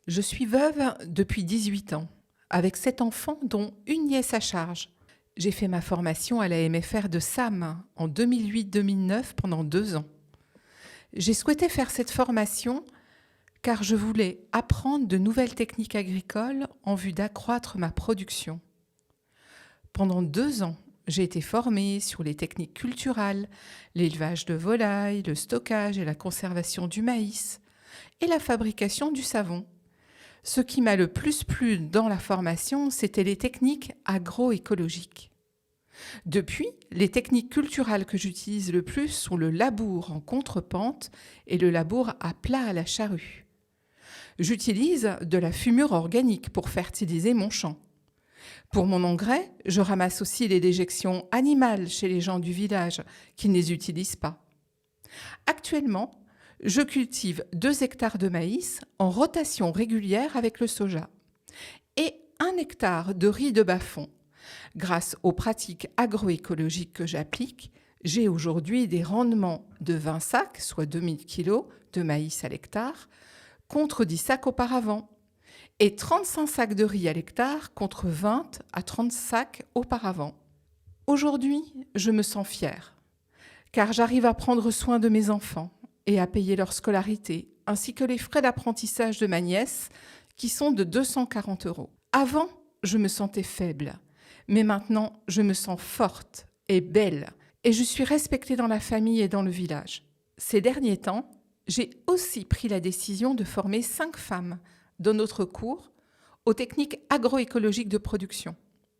Je suis veuve depuis 18 ans, avec 7 enfants dont une nièce à charge. J'ai fait ma formation à la MFR de Sam en 2008-2009 pendant 2 ans. J'ai souhaité faire cette formation car je voulais apprendre de nouvelles techniques agricoles en vue d'accroître ma production. Pendant 2 ans, j'ai été formée sur les techniques culturales, l'élevage de volailles, le stockage et la conservation du maïs et la fabrication du savon. Ce qui m'a le plus plu dans la formation, c'était les techniques agroécologiques. Depuis, les techniques culturales que j'utilise le plus sont le labour en contrepente et le labour à plat à la charrue. J'utilise de la fumure organique pour fertiliser mon champ. Pour mon engrais, je ramasse aussi les déjections animales chez les gens du village qui ne les utilisent pas. Actuellement, je cultive 2 hectares de maïs en rotation régulière avec le soja et 1 hectare de riz de bas-fond. Grâce aux pratiques agroécologiques que j'applique, j'ai aujourd'hui des rendements de 20 sacs, soit 2000 kg de maïs à l'hectare, contre 10 sacs auparavant, et 35 sacs de riz à l'hectare contre 20 à 30 sacs auparavant. Aujourd'hui, je me sens fière, car j'arrive à prendre soin de mes enfants et à payer leur scolarité, ainsi que les frais d'apprentissage de ma nièce, qui sont de 240 €. Avant, je me sentais faible, mais maintenant, je me sens forte et belle, et je suis respectée dans la famille et dans le village. Ces derniers temps, j'ai aussi pris la décision de former 5 femmes dans notre cours aux techniques agroécologiques de production.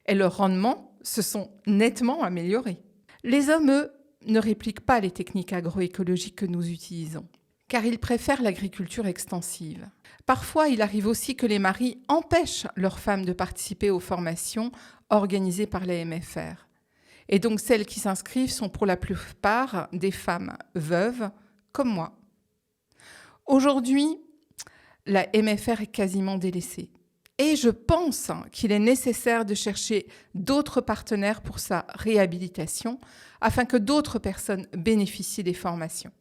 Et leurs rendements se sont nettement améliorés. Les hommes, eux, ne répliquent pas les techniques agroécologiques que nous utilisons, car ils préfèrent l'agriculture extensive. Parfois, il arrive aussi que les maris empêchent leurs femmes de participer aux formations organisées par la MFR. Et donc, celles qui s'inscrivent sont pour la plupart des femmes veuves, comme moi. Aujourd'hui, la MFR est quasiment délaissée. Et je pense qu'il est nécessaire de chercher d'autres partenaires pour sa réhabilitation afin que d'autres personnes bénéficient des formations.